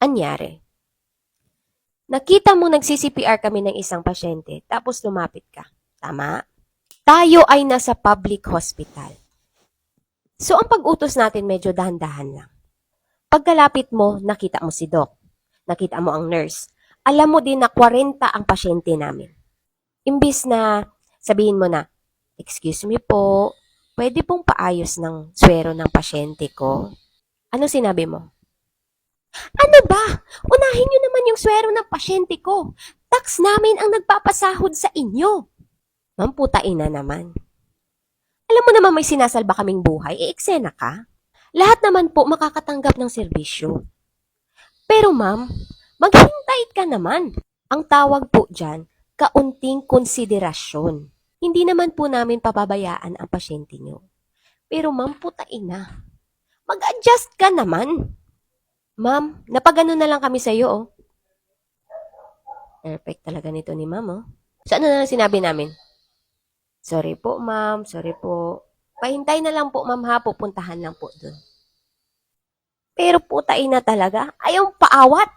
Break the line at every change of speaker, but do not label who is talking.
Anyari, nakita mo nagsi-CPR kami ng isang pasyente, tapos lumapit ka. Tama? Tayo ay nasa public hospital. So, ang pag-utos natin medyo dahan-dahan lang. Pagkalapit mo, nakita mo si Doc. Nakita mo ang nurse. Alam mo din na 40 ang pasyente namin. Imbis na sabihin mo na, "Excuse me po, pwede pong paayos ng swero ng pasyente ko?" Ano sinabi mo? "Ano ba? Unahin nyo naman yung swero ng pasyente ko. Tax namin ang nagpapasahod sa inyo." Mamputain na naman. Alam mo naman may sinasalba kaming buhay, eksena ka. Lahat naman po makakatanggap ng serbisyo. Pero ma'am, maghintay ka naman. Ang tawag po dyan, kaunting konsiderasyon. Hindi naman po namin pababayaan ang pasyente nyo. Pero ma'am, putain na. Mag-adjust ka naman. Ma'am, napagano na lang kami sa'yo, oh. Perfect talaga nito ni ma'am, oh. So, ano na lang sinabi namin? "Sorry po, ma'am. Sorry po. Pahintay na lang po, ma'am, ha. Pupuntahan lang po dun." Pero putain na talaga. Ayaw paawat.